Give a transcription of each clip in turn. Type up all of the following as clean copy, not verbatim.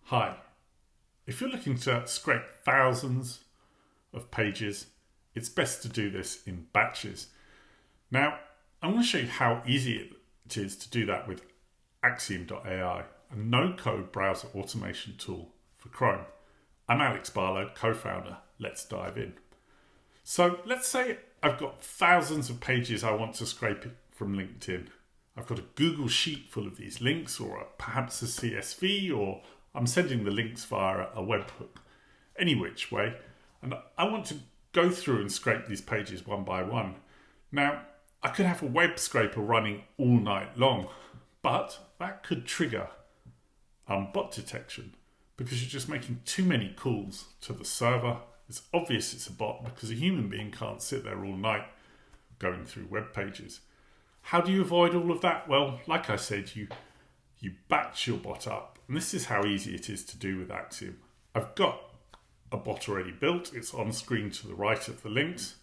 Hi, if you're looking to scrape thousands of pages, it's best to do this in batches. Now, I'm going to show you how easy it is to do that with Axiom.ai, a no-code browser automation tool for Chrome. I'm Alex Barlow, co-founder. Let's dive in. So let's say I've got thousands of pages I want to scrape from LinkedIn. I've got a Google Sheet full of these links, or perhaps a CSV, or I'm sending the links via a webhook. Any which way. And I want to go through and scrape these pages one by one. Now, I could have a web scraper running all night long, but that could trigger bot detection because you're just making too many calls to the server. It's obvious it's a bot because a human being can't sit there all night going through web pages. How do you avoid all of that? Well, like I said, you batch your bot up. And this is how easy it is to do with Axiom. I've got a bot already built. It's on screen to the right of the links.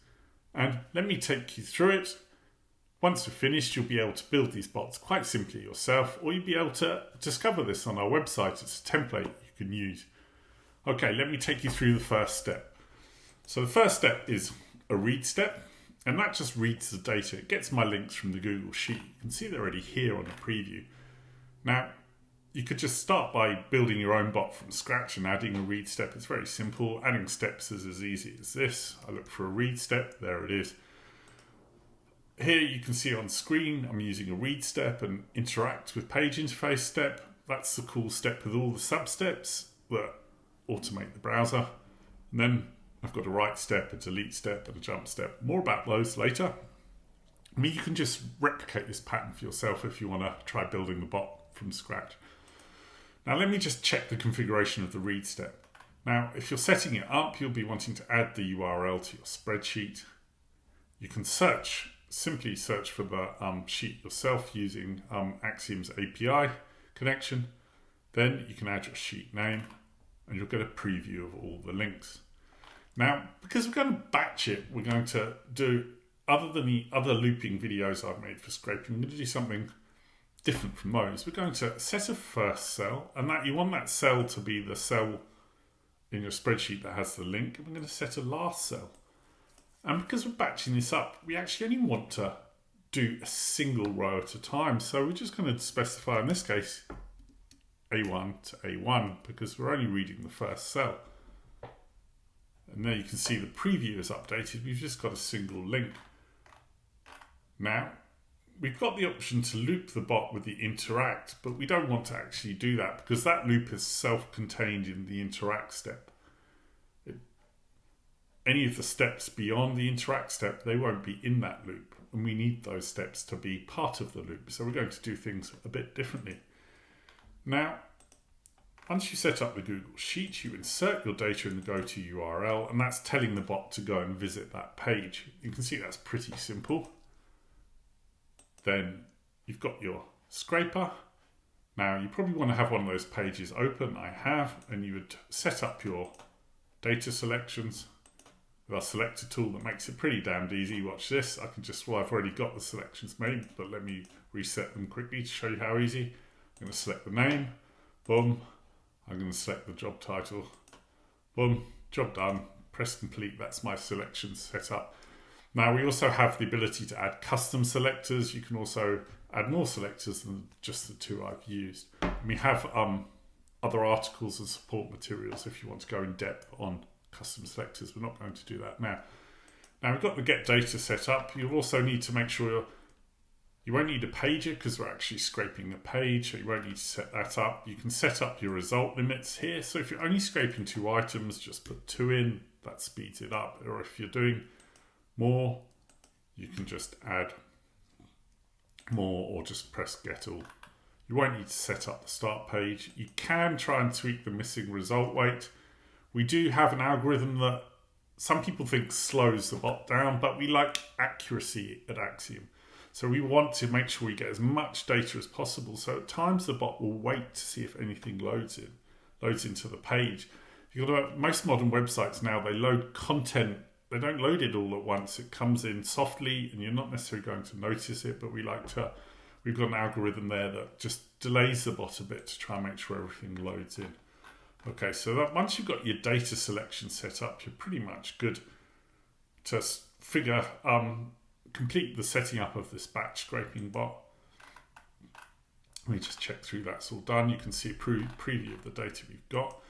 And let me take you through it. Once we're finished, you'll be able to build these bots quite simply yourself, or you'll be able to discover this on our website. It's a template you can use. Okay, let me take you through the first step. So the first step is a read step, and that just reads the data. It gets my links from the Google Sheet. You can see they're already here on a preview. Now, you could just start by building your own bot from scratch and adding a read step. It's very simple. Adding steps is as easy as this. I look for a read step. There it is. Here you can see on screen I'm using a read step and interact with page interface step. That's the cool step with all the sub-steps that automate the browser. And then I've got a write step, a delete step, and a jump step. More about those later. I mean, you can just replicate this pattern for yourself if you want to try building the bot from scratch. Now let me just check the configuration of the read step. Now if you're setting it up, you'll be wanting to add the URL to your spreadsheet. You can simply search for the sheet yourself using Axiom's API connection. Then you can add your sheet name and you'll get a preview of all the links. Now, because we're going to batch it, we're going to do, other than the other looping videos I've made for scraping, we're going to do something different from those. We're going to set a first cell, and that you want that cell to be the cell in your spreadsheet that has the link. And we're going to set a last cell. And because we're batching this up, we actually only want to do a single row at a time. So we're just going to specify, in this case, A1 to A1, because we're only reading the first cell. And there you can see the preview is updated. We've just got a single link. Now, we've got the option to loop the bot with the interact, but we don't want to actually do that because that loop is self-contained in the interact step. Any of the steps beyond the interact step, they won't be in that loop, and we need those steps to be part of the loop. So we're going to do things a bit differently. Now, once you set up the Google Sheet, you insert your data in the go-to URL, and that's telling the bot to go and visit that page. You can see that's pretty simple. Then you've got your scraper. Now you probably want to have one of those pages open. I have, and you would set up your data selections with our selector tool that makes it pretty damned easy. Watch this. I can just, well, I've already got the selections made, but let me reset them quickly to show you how easy. I'm going to select the name. Boom. I'm going to select the job title. Boom. Job done. Press complete. That's my selections set up. Now we also have the ability to add custom selectors. You can also add more selectors than just the two I've used. And we have other articles and support materials if you want to go in depth on custom selectors. We're not going to do that now. Now we've got the get data set up. You'll also need to make sure you won't need a pager because we're actually scraping a page, so you won't need to set that up. You can set up your result limits here. So if you're only scraping 2 items, just put 2 in. That speeds it up. Or if you're doing more, you can just add more or just press get all. You won't need to set up the start page. You can try and tweak the missing result weight. We do have an algorithm that some people think slows the bot down, but we like accuracy at Axiom. So we want to make sure we get as much data as possible. So at times the bot will wait to see if anything loads into the page. You've got most modern websites now, they load content. They don't load it all at once. It comes in softly and you're not necessarily going to notice it, but we've got an algorithm there that just delays the bot a bit to try and make sure everything loads in. Okay, so that once you've got your data selection set up, you're pretty much good to complete the setting up of this batch scraping bot. Let me just check through that's all done. You can see a preview of the data we've got.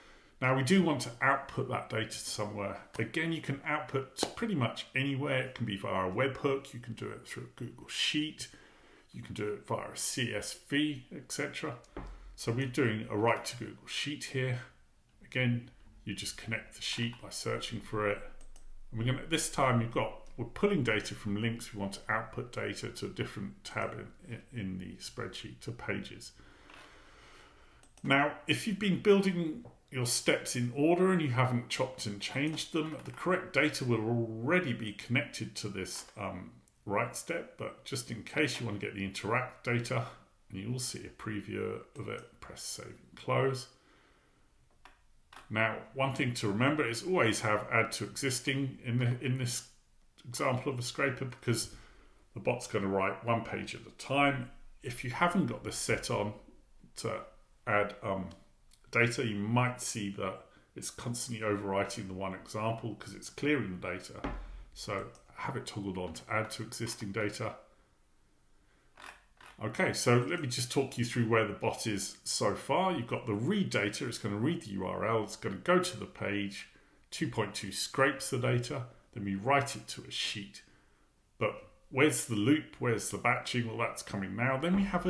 Now we do want to output that data somewhere. Again, you can output pretty much anywhere. It can be via a webhook. You can do it through a Google Sheet. You can do it via a CSV, etc. So we're doing a write to Google Sheet here. Again, you just connect the sheet by searching for it. And we're going to, this time we're pulling data from links. We want to output data to a different tab in the spreadsheet, to pages. Now, if you've been building your steps in order and you haven't chopped and changed them, the correct data will already be connected to this write step. But just in case you want to get the interact data, and you will see a preview of it, press save and close. Now, one thing to remember is always have add to existing in this example of a scraper, because the bot's going to write one page at a time. If you haven't got this set on to add data, you might see that it's constantly overwriting the one example because it's clearing the data. So have it toggled on to add to existing data. Okay, so let me just talk you through where the bot is so far. You've got the read data. It's going to read the URL. It's going to go to the page. 2.2 scrapes the data. Then we write it to a sheet. But where's the loop? Where's the batching? Well, that's coming now. Then we have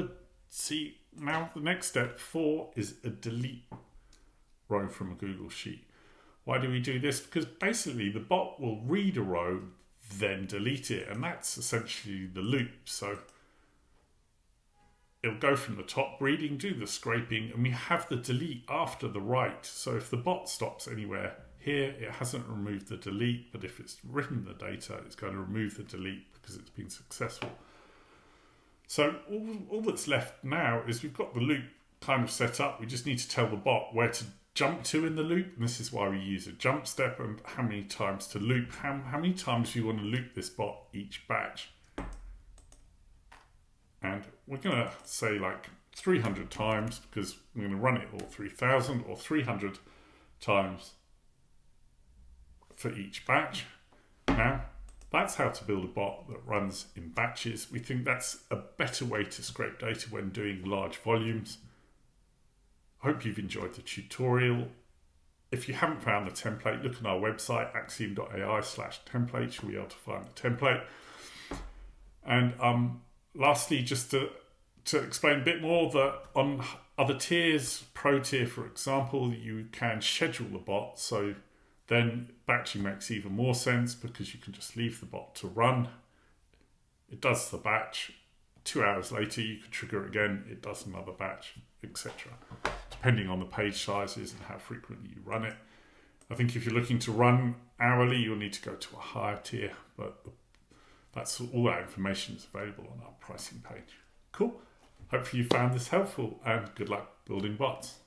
now the next step 4 is a delete row from a Google Sheet. Why do we do this? Because basically the bot will read a row, then delete it. And that's essentially the loop. So it'll go from the top reading, do the scraping, and we have the delete after the write. So if the bot stops anywhere here, it hasn't removed the delete, but if it's written the data, it's going to remove the delete because it's been successful. So all that's left now is we've got the loop kind of set up. We just need to tell the bot where to jump to in the loop, and this is why we use a jump step, and how many times to loop, how many times you want to loop this bot each batch. And we're going to say like 300 times because we're going to run it, or 3,000 or 300 times for each batch. Now, that's how to build a bot that runs in batches. We think that's a better way to scrape data when doing large volumes. I hope you've enjoyed the tutorial. If you haven't found the template, look on our website, Axiom.ai/template. You'll be able to find the template. And lastly, just to explain a bit more, that on other tiers, Pro tier for example, you can schedule the bot. So then batching makes even more sense because you can just leave the bot to run. It does the batch. 2 hours later, you can trigger it again. It does another batch, etc. Depending on the page sizes and how frequently you run it. I think if you're looking to run hourly, you'll need to go to a higher tier, but that's all that information is available on our pricing page. Cool. Hopefully you found this helpful, and good luck building bots.